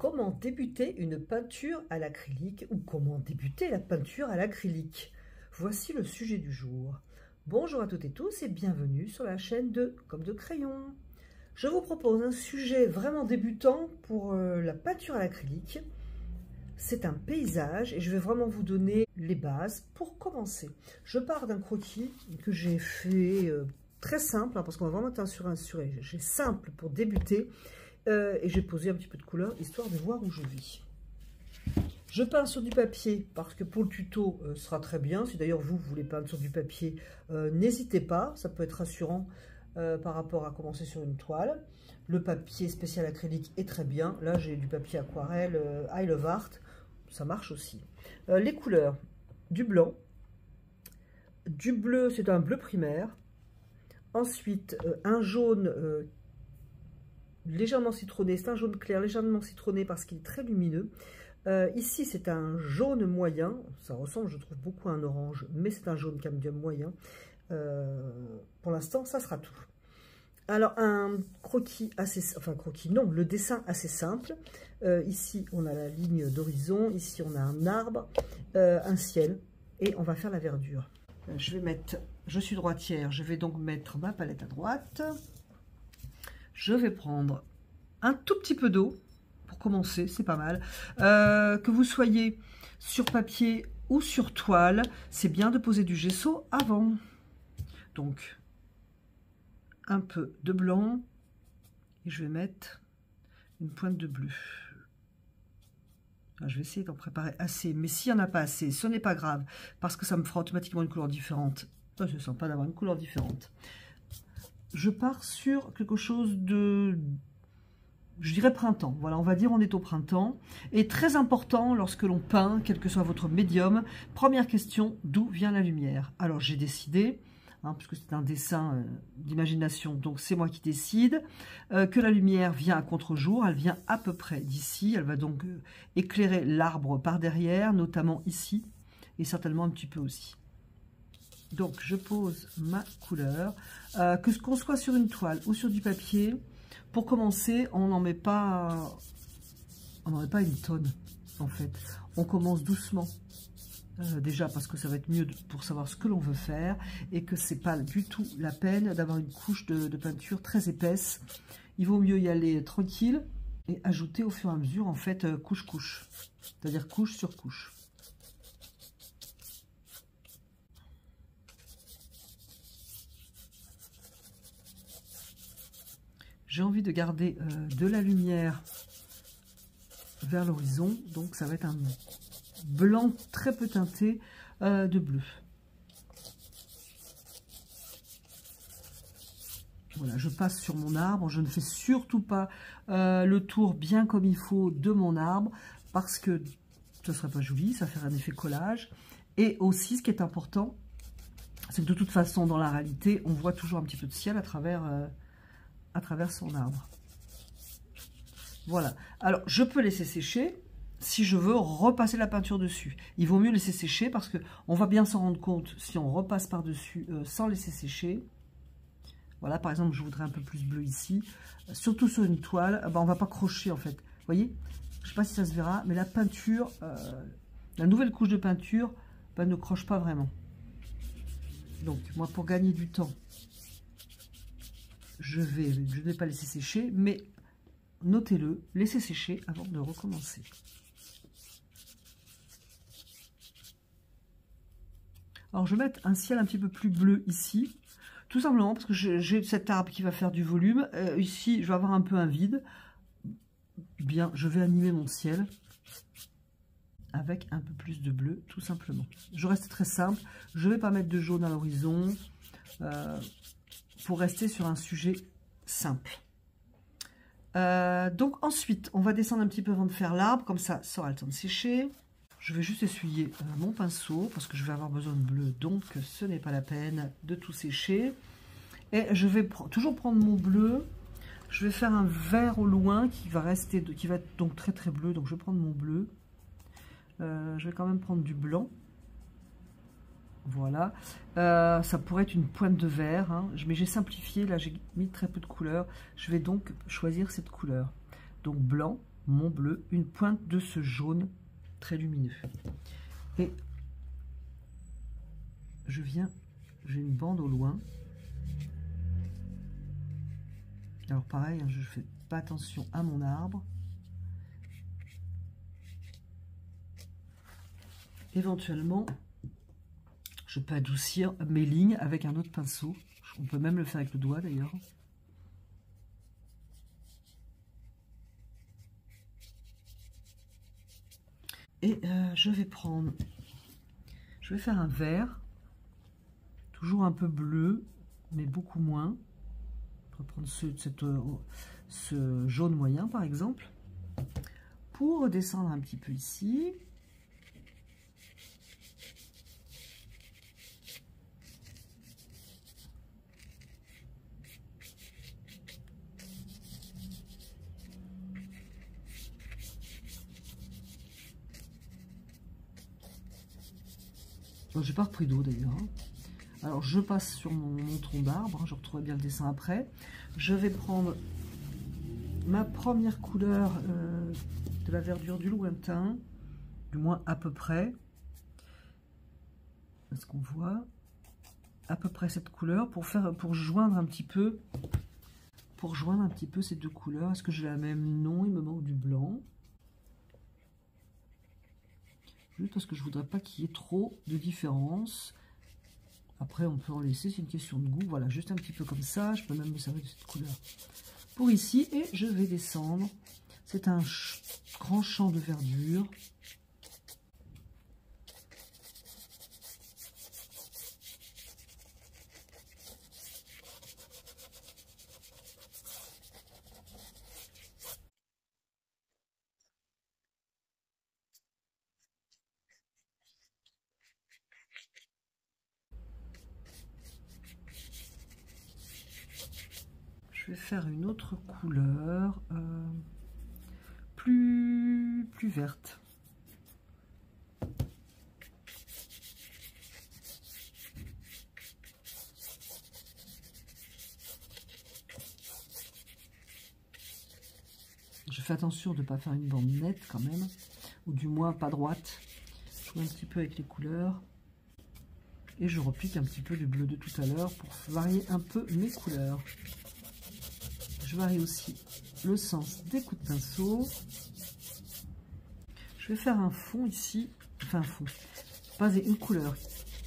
Comment débuter une peinture à l'acrylique ou comment débuter la peinture à l'acrylique? Voici le sujet du jour. Bonjour à toutes et tous et bienvenue sur la chaîne de Comme de Crayon. Je vous propose un sujet vraiment débutant pour la peinture à l'acrylique. C'est un paysage et je vais vraiment vous donner les bases pour commencer. Je pars d'un croquis que j'ai fait très simple, parce qu'on va vraiment être sur un sujet simple pour débuter. Et j'ai posé un petit peu de couleur histoire de voir où je vis. Je peins sur du papier parce que pour le tuto ce sera très bien. Si d'ailleurs vous voulez peindre sur du papier, n'hésitez pas, ça peut être rassurant par rapport à commencer sur une toile. Le papier spécial acrylique est très bien. Là j'ai du papier aquarelle I Love Art, ça marche aussi. Les couleurs, du blanc, du bleu, c'est un bleu primaire. Ensuite un jaune légèrement citronné, c'est un jaune clair légèrement citronné parce qu'il est très lumineux. Ici c'est un jaune moyen, ça ressemble je trouve beaucoup à un orange, mais c'est un jaune cadmium moyen. Pour l'instant ça sera tout. Alors un croquis assez, enfin croquis non, le dessin assez simple. Ici on a la ligne d'horizon, ici on a un arbre, un ciel et on va faire la verdure. Je suis droitière, je vais donc mettre ma palette à droite. Je vais prendre un tout petit peu d'eau pour commencer, c'est pas mal. Que vous soyez sur papier ou sur toile, c'est bien de poser du gesso avant. Donc, un peu de blanc et je vais mettre une pointe de bleu. Alors, je vais essayer d'en préparer assez, mais s'il n'y en a pas assez, ce n'est pas grave, parce que ça me fera automatiquement une couleur différente. Je ne sens pas d'avoir une couleur différente. Je pars sur quelque chose de, je dirais printemps. Voilà, on va dire on est au printemps. Et très important lorsque l'on peint, quel que soit votre médium, première question, d'où vient la lumière? Alors j'ai décidé, puisque c'est un dessin d'imagination, donc c'est moi qui décide, que la lumière vient à contre-jour, elle vient à peu près d'ici, elle va donc éclairer l'arbre par derrière, notamment ici, et certainement un petit peu aussi. Donc, je pose ma couleur. Que qu'on soit sur une toile ou sur du papier, pour commencer, on n'en met pas une tonne, en fait. On commence doucement. Déjà, parce que ça va être mieux pour savoir ce que l'on veut faire et que c'est pas du tout la peine d'avoir une couche de peinture très épaisse. Il vaut mieux y aller tranquille et ajouter au fur et à mesure, en fait, couche-couche. C'est-à-dire couche sur couche. J'ai envie de garder de la lumière vers l'horizon, donc ça va être un blanc très peu teinté de bleu. Voilà, je passe sur mon arbre, je ne fais surtout pas le tour bien comme il faut de mon arbre, parce que ce ne serait pas joli, ça ferait un effet collage. Et aussi, ce qui est important, c'est que de toute façon, dans la réalité, on voit toujours un petit peu de ciel à travers son arbre. Voilà. Alors, je peux laisser sécher si je veux repasser la peinture dessus. Il vaut mieux laisser sécher parce que on va bien s'en rendre compte si on repasse par-dessus sans laisser sécher. Voilà, par exemple, je voudrais un peu plus bleu ici. Surtout sur une toile, on ne va pas crocher en fait. Vous voyez? Je ne sais pas si ça se verra, mais la peinture, la nouvelle couche de peinture, ne croche pas vraiment. Donc, moi, pour gagner du temps, je ne vais pas laisser sécher, mais notez-le, laissez sécher avant de recommencer. Alors je vais mettre un ciel un petit peu plus bleu ici, tout simplement parce que j'ai cet arbre qui va faire du volume. Ici, je vais avoir un peu un vide. Bien, je vais animer mon ciel avec un peu plus de bleu, tout simplement. Je reste très simple, je ne vais pas mettre de jaune à l'horizon. Pour rester sur un sujet simple. Donc ensuite, on va descendre un petit peu avant de faire l'arbre, comme ça aura le temps de sécher. Je vais juste essuyer mon pinceau, parce que je vais avoir besoin de bleu, donc ce n'est pas la peine de tout sécher. Et je vais toujours prendre mon bleu, je vais faire un vert au loin qui va être donc très très bleu, donc je vais prendre mon bleu. Je vais quand même prendre du blanc. Voilà, ça pourrait être une pointe de vert, mais j'ai simplifié, là j'ai mis très peu de couleurs. Je vais donc choisir cette couleur. Donc blanc, mon bleu, une pointe de ce jaune très lumineux. Et je viens, j'ai une bande au loin. Alors pareil, je ne fais pas attention à mon arbre. Éventuellement, je peux adoucir mes lignes avec un autre pinceau. On peut même le faire avec le doigt d'ailleurs. Et je vais faire un vert, toujours un peu bleu, mais beaucoup moins. Je vais prendre ce jaune moyen par exemple, pour descendre un petit peu ici. J'ai pas repris d'eau d'ailleurs. Alors je passe sur mon tronc d'arbre, je retrouverai bien le dessin après. Je vais prendre ma première couleur de la verdure du lointain, du moins à peu près. Est-ce qu'on voit à peu près cette couleur pour joindre un petit peu ces deux couleurs? Est-ce que j'ai la même? Non, il me manque du blanc. Juste parce que je voudrais pas qu'il y ait trop de différence. Après, on peut en laisser, c'est une question de goût. Voilà, juste un petit peu comme ça. Je peux même me servir de cette couleur pour ici. Et je vais descendre. C'est un grand champ de verdure. Je vais faire une autre couleur plus verte. Je fais attention de ne pas faire une bande nette quand même, ou du moins pas droite. Je joue un petit peu avec les couleurs. Et je repique un petit peu du bleu de tout à l'heure pour varier un peu mes couleurs. Je varie aussi le sens des coups de pinceau. Je vais faire un fond ici, enfin un fond, pas une couleur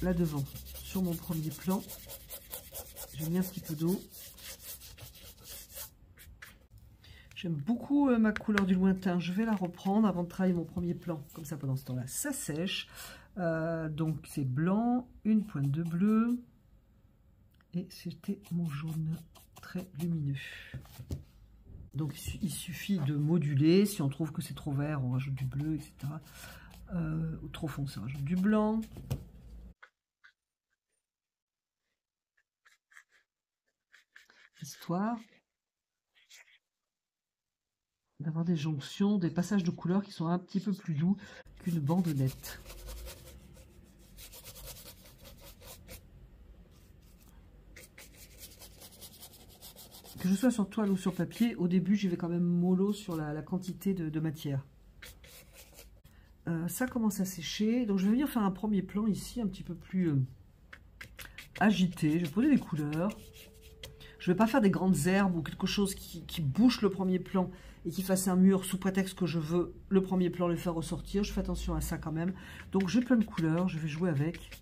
là devant sur mon premier plan. J'ai mis un petit peu d'eau. J'aime beaucoup ma couleur du lointain. Je vais la reprendre avant de travailler mon premier plan. Comme ça, pendant ce temps-là, ça sèche. Donc c'est blanc, une pointe de bleu. Et c'était mon jaune très lumineux. Donc il suffit de moduler. Si on trouve que c'est trop vert, on rajoute du bleu, etc. Ou trop foncé, on rajoute du blanc. Histoire d'avoir des jonctions, des passages de couleurs qui sont un petit peu plus doux qu'une bande nette. Que je sois sur toile ou sur papier, au début, j'y vais quand même mollo sur la quantité de matière. Ça commence à sécher, donc je vais venir faire un premier plan ici, un petit peu plus agité. Je vais poser des couleurs. Je ne vais pas faire des grandes herbes ou quelque chose qui bouche le premier plan et qui fasse un mur sous prétexte que je veux le premier plan le faire ressortir. Je fais attention à ça quand même. Donc j'ai plein de couleurs, je vais jouer avec.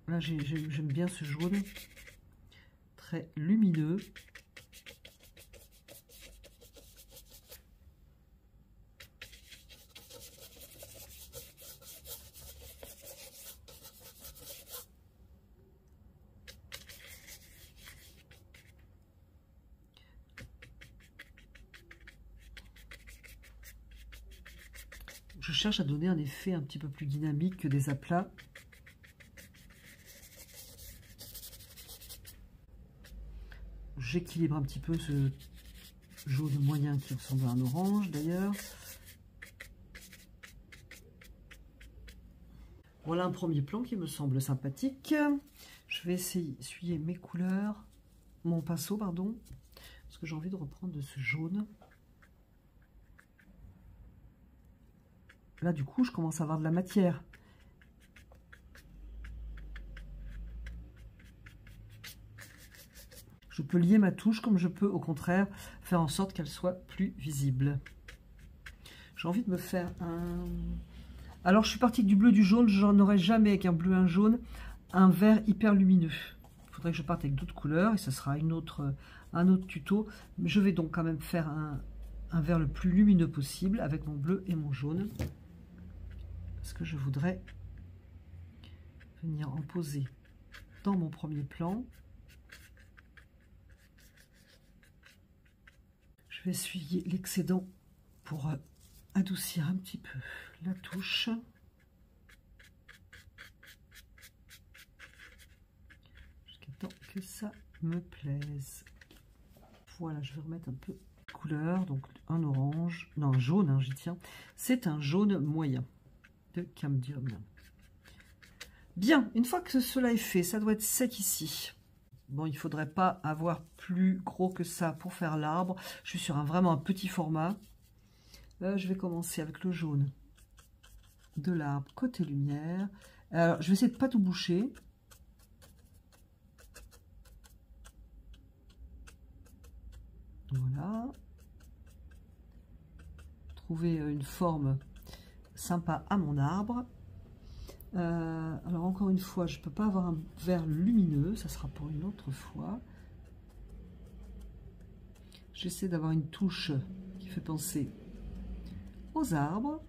Là, j'aime bien ce jaune très lumineux. Je cherche à donner un effet un petit peu plus dynamique que des aplats. J'équilibre un petit peu ce jaune moyen qui ressemble à un orange d'ailleurs. Voilà un premier plan qui me semble sympathique. Je vais essayer d'essuyer mes couleurs, mon pinceau, pardon, parce que j'ai envie de reprendre de ce jaune. là, du coup, je commence à avoir de la matière. Je peux lier ma touche comme je peux, au contraire, faire en sorte qu'elle soit plus visible. J'ai envie de me faire un... Alors, je suis partie avec du bleu, du jaune. J'en aurais jamais avec un bleu, un jaune, un vert hyper lumineux. Il faudrait que je parte avec d'autres couleurs et ce sera un autre tuto. Mais je vais donc quand même faire un vert le plus lumineux possible avec mon bleu et mon jaune. Parce que je voudrais venir en poser dans mon premier plan. Je vais essuyer l'excédent pour adoucir un petit peu la touche. Jusqu'à temps que ça me plaise. Voilà, je vais remettre un peu de couleur. Donc un orange, non, un jaune, hein, j'y tiens. C'est un jaune moyen de Cambium. Bien, une fois que cela est fait, ça doit être sec ici. Bon, il ne faudrait pas avoir plus gros que ça pour faire l'arbre. Je suis sur vraiment un petit format. Je vais commencer avec le jaune de l'arbre côté lumière. Alors, je vais essayer de ne pas tout boucher. Voilà. Trouver une forme sympa à mon arbre. Alors encore une fois, je ne peux pas avoir un vert lumineux, ça sera pour une autre fois. J'essaie d'avoir une touche qui fait penser aux arbres.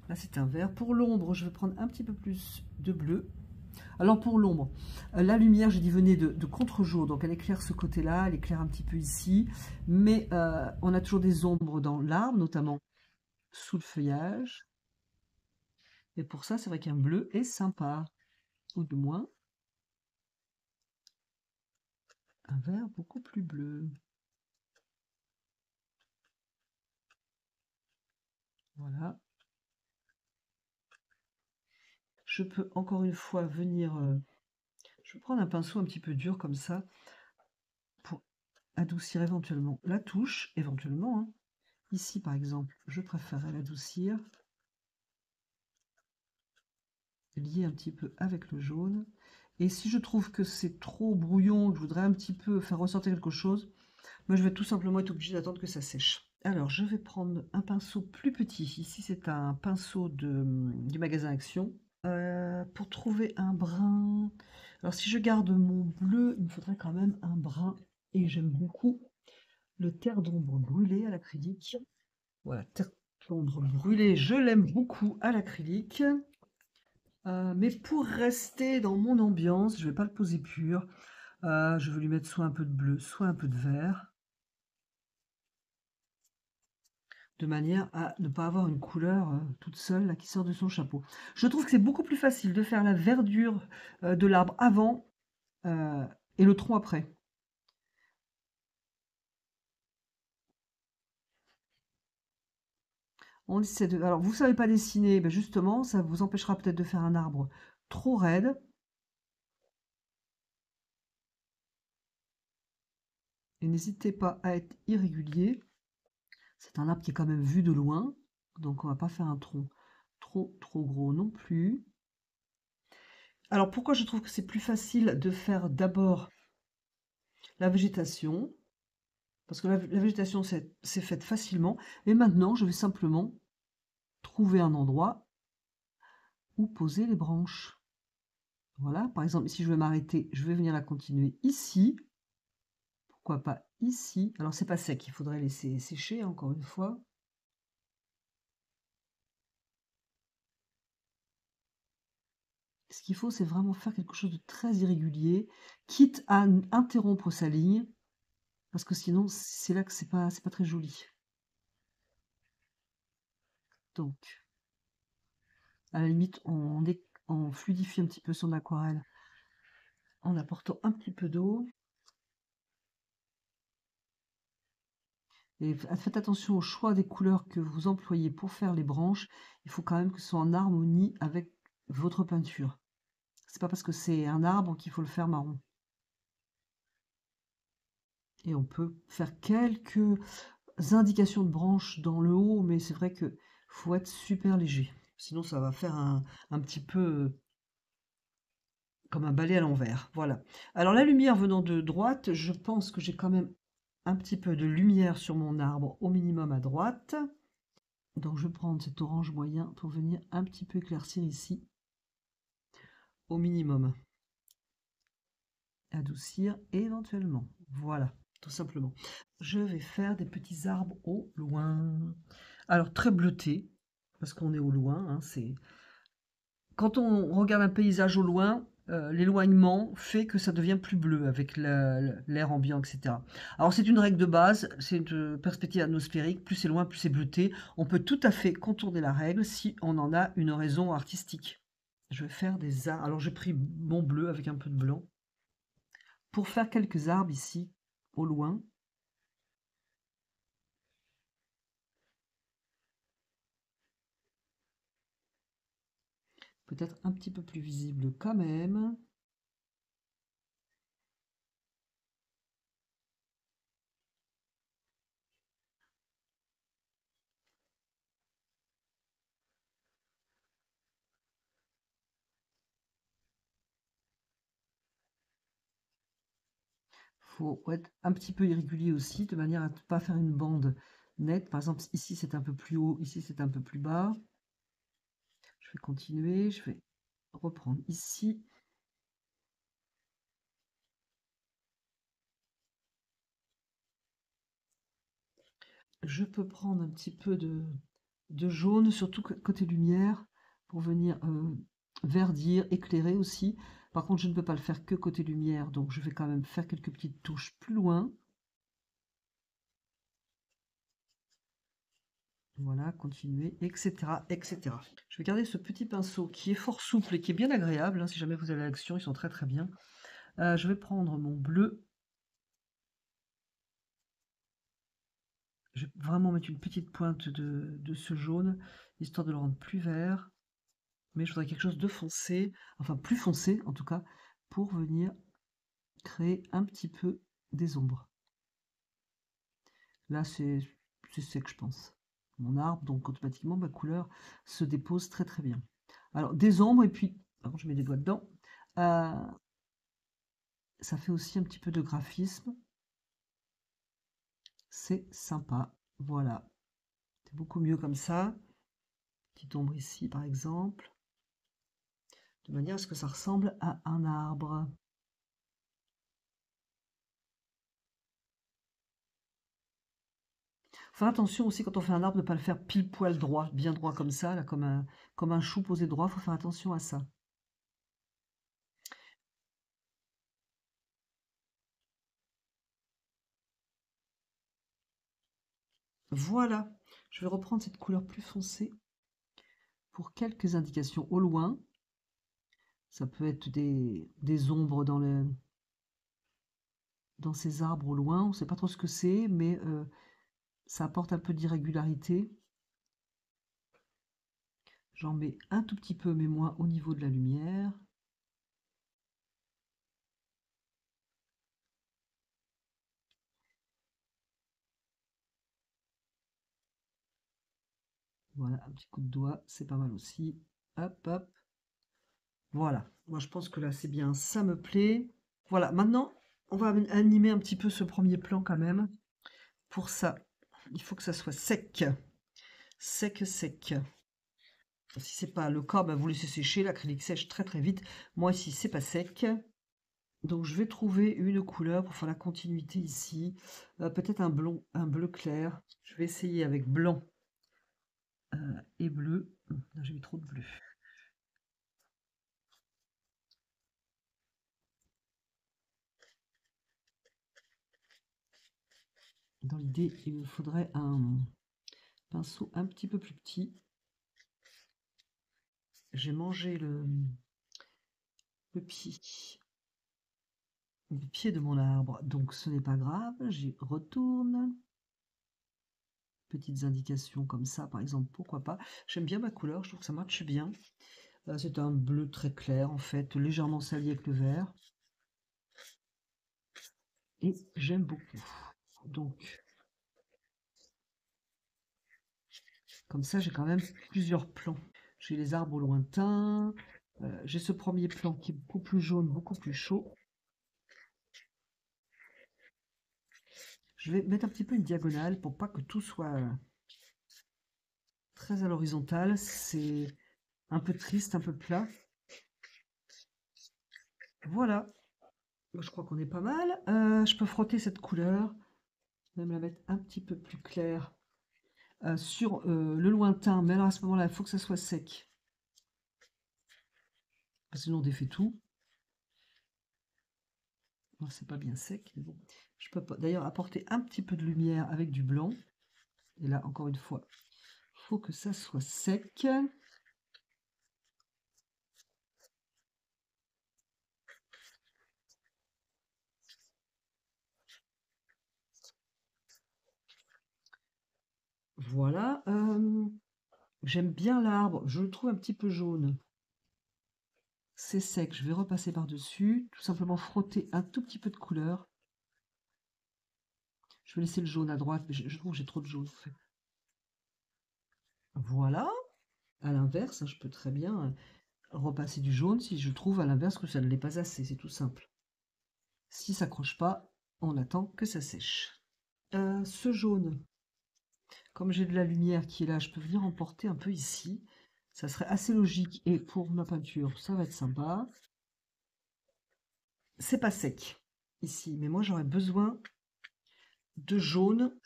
Là c'est un vert. Pour l'ombre, je vais prendre un petit peu plus de bleu. Alors pour l'ombre, la lumière, j'ai dit venait de contre-jour, donc elle éclaire ce côté-là, elle éclaire un petit peu ici, mais on a toujours des ombres dans l'arbre, notamment sous le feuillage. Et pour ça, c'est vrai qu'un bleu est sympa, ou du moins un vert beaucoup plus bleu. Voilà. Je peux encore une fois venir... je vais prendre un pinceau un petit peu dur comme ça, pour adoucir éventuellement la touche, éventuellement. Hein. Ici, par exemple, je préférerais l'adoucir. Lier un petit peu avec le jaune. Et si je trouve que c'est trop brouillon, que je voudrais un petit peu faire ressortir quelque chose, moi je vais tout simplement être obligée d'attendre que ça sèche. Alors je vais prendre un pinceau plus petit. Ici c'est un pinceau du magasin Action. Pour trouver un brun. Alors si je garde mon bleu, il me faudrait quand même un brun. Et j'aime beaucoup le terre d'ombre brûlé à l'acrylique. Voilà, terre d'ombre brûlé, je l'aime beaucoup à l'acrylique. Mais pour rester dans mon ambiance, je ne vais pas le poser pur. Je vais lui mettre soit un peu de bleu, soit un peu de vert. De manière à ne pas avoir une couleur toute seule là, qui sort de son chapeau. Je trouve que c'est beaucoup plus facile de faire la verdure de l'arbre avant et le tronc après. On essaie de... Alors, vous ne savez pas dessiner, ben justement, ça vous empêchera peut-être de faire un arbre trop raide. Et n'hésitez pas à être irrégulier. C'est un arbre qui est quand même vu de loin, donc on va pas faire un tronc trop gros non plus. Alors pourquoi je trouve que c'est plus facile de faire d'abord la végétation? Parce que la végétation c'est faite facilement. Et maintenant je vais simplement trouver un endroit où poser les branches. Voilà, par exemple ici je vais m'arrêter, je vais venir la continuer ici. Pourquoi pas ici? Alors c'est pas sec, il faudrait laisser sécher encore une fois. Ce qu'il faut, c'est vraiment faire quelque chose de très irrégulier, quitte à interrompre sa ligne, parce que sinon, c'est là que c'est pas très joli. Donc, à la limite, on fluidifie un petit peu son aquarelle en apportant un petit peu d'eau. Et faites attention au choix des couleurs que vous employez pour faire les branches. Il faut quand même que ce soit en harmonie avec votre peinture. C'est pas parce que c'est un arbre qu'il faut le faire marron. Et on peut faire quelques indications de branches dans le haut, mais c'est vrai que faut être super léger. Sinon, ça va faire un petit peu comme un balai à l'envers. Voilà. Alors, la lumière venant de droite, je pense que j'ai quand même un petit peu de lumière sur mon arbre, au minimum à droite. Donc, je vais prendre cet orange moyen pour venir un petit peu éclaircir ici, au minimum. Adoucir éventuellement. Voilà, tout simplement. Je vais faire des petits arbres au loin. Alors, très bleuté, parce qu'on est au loin. Hein, quand on regarde un paysage au loin, l'éloignement fait que ça devient plus bleu avec l'air ambiant, etc. Alors, c'est une règle de base, c'est une perspective atmosphérique. Plus c'est loin, plus c'est bleuté. On peut tout à fait contourner la règle si on en a une raison artistique. Je vais faire des arbres. Alors, j'ai pris mon bleu avec un peu de blanc pour faire quelques arbres ici, au loin. Peut-être un petit peu plus visible quand même. Faut être un petit peu irrégulier aussi, de manière à ne pas faire une bande nette. Par exemple, ici c'est un peu plus haut, ici c'est un peu plus bas. Je vais continuer, je vais reprendre ici. Je peux prendre un petit peu de jaune, surtout côté lumière, pour venir verdir, éclairer aussi. Par contre, je ne peux pas le faire que côté lumière, donc je vais quand même faire quelques petites touches plus loin. Voilà, continuer, etc., etc. Je vais garder ce petit pinceau qui est fort souple et qui est bien agréable. Hein, si jamais vous avez l'action, ils sont très très bien. Je vais prendre mon bleu. Je vais vraiment mettre une petite pointe de ce jaune, histoire de le rendre plus vert. Mais je voudrais quelque chose de foncé, enfin plus foncé en tout cas, pour venir créer un petit peu des ombres. Là, c'est sec, je pense. Mon arbre, donc automatiquement, ma couleur se dépose très très bien. Alors, des ombres, et puis, alors je mets des doigts dedans, euh, ça fait aussi un petit peu de graphisme. C'est sympa. Voilà. C'est beaucoup mieux comme ça. Petite ombre ici, par exemple. De manière à ce que ça ressemble à un arbre. Faire attention aussi quand on fait un arbre de ne pas le faire pile poil droit, bien droit comme ça, là, comme un chou posé droit. Il faut faire attention à ça. Voilà. Je vais reprendre cette couleur plus foncée pour quelques indications au loin. Ça peut être des ombres dans ces arbres au loin. On ne sait pas trop ce que c'est, mais ça apporte un peu d'irrégularité. J'en mets un tout petit peu, mais moins au niveau de la lumière. Voilà, un petit coup de doigt, c'est pas mal aussi. Hop, hop. Voilà. Moi, je pense que là, c'est bien. Ça me plaît. Voilà. Maintenant, on va animer un petit peu ce premier plan quand même. Pour ça, il faut que ça soit sec. Sec, sec. Si c'est pas le cas, ben, vous laissez sécher. L'acrylique sèche très très vite. Moi, ici, c'est pas sec. Donc, je vais trouver une couleur pour faire la continuité ici. Peut-être un bleu clair. Je vais essayer avec blanc et bleu. Là, j'ai mis trop de bleu. Dans l'idée, il me faudrait un pinceau un petit peu plus petit. J'ai mangé le pied de mon arbre, donc ce n'est pas grave. J'y retourne. Petites indications comme ça, par exemple, pourquoi pas. J'aime bien ma couleur, je trouve que ça marche bien. C'est un bleu très clair, en fait, légèrement sali avec le vert. Et j'aime beaucoup. Donc, comme ça, j'ai quand même plusieurs plans. J'ai les arbres au lointain. J'ai ce premier plan qui est beaucoup plus jaune, beaucoup plus chaud. Je vais mettre un petit peu une diagonale pour pas que tout soit très à l'horizontale. C'est un peu triste, un peu plat. Voilà. Je crois qu'on est pas mal. Je peux frotter cette couleur. Même la mettre un petit peu plus claire sur le lointain. Mais alors à ce moment-là, il faut que ça soit sec. Sinon on défait tout. C'est pas bien sec, mais bon. Je peux d'ailleurs apporter un petit peu de lumière avec du blanc. Et là, encore une fois, il faut que ça soit sec. Voilà. J'aime bien l'arbre. Je le trouve un petit peu jaune. C'est sec. Je vais repasser par-dessus. Tout simplement frotter un tout petit peu de couleur. Je vais laisser le jaune à droite, mais je trouve que j'ai trop de jaune. En fait. Voilà. À l'inverse, je peux très bien repasser du jaune si je trouve à l'inverse que ça ne l'est pas assez. C'est tout simple. Si ça accroche pas, on attend que ça sèche. Ce jaune, comme j'ai de la lumière qui est là, je peux venir emporter un peu ici. Ça serait assez logique. Et pour ma peinture, ça va être sympa. C'est pas sec ici, mais moi j'aurais besoin de jaune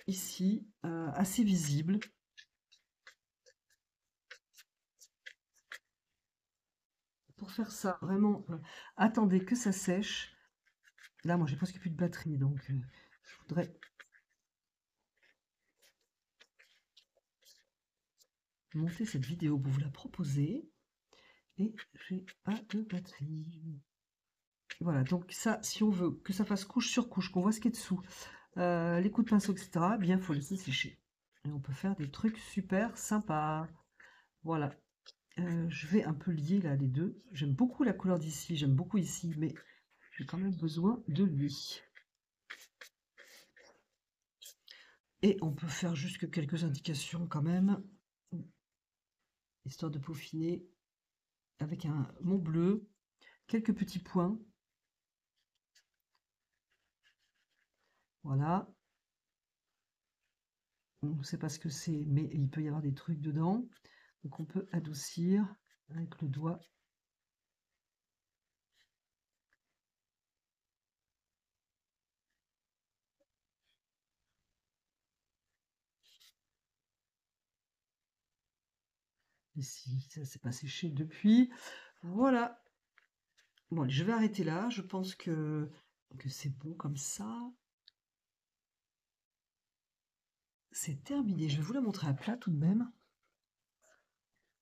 ici, assez visible. Pour faire ça, vraiment, attendez que ça sèche. Là, moi j'ai presque plus de batterie, donc je voudrais monter cette vidéo pour vous la proposer. Et j'ai pas de batterie. Voilà, donc ça, si on veut que ça fasse couche sur couche, qu'on voit ce qui est dessous, les coups de pinceau, etc., eh bien, il faut laisser sécher. Et on peut faire des trucs super sympas. Voilà. Je vais un peu lier là les deux. J'aime beaucoup la couleur d'ici, j'aime beaucoup ici, mais j'ai quand même besoin de lui. Et on peut faire juste quelques indications quand même, histoire de peaufiner avec un mon bleu, quelques petits points. Voilà. On ne sait pas ce que c'est, mais il peut y avoir des trucs dedans. Donc on peut adoucir avec le doigt. Ici, ça s'est pas séché depuis. Voilà. Bon, je vais arrêter là. Je pense que c'est bon comme ça. C'est terminé. Je vais vous la montrer à plat tout de même.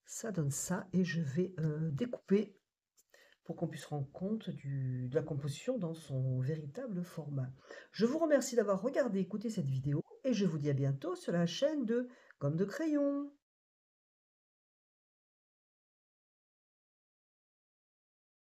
Ça donne ça et je vais découper pour qu'on puisse rendre compte de la composition dans son véritable format. Je vous remercie d'avoir regardé et écouté cette vidéo et je vous dis à bientôt sur la chaîne de Gomme de Crayon.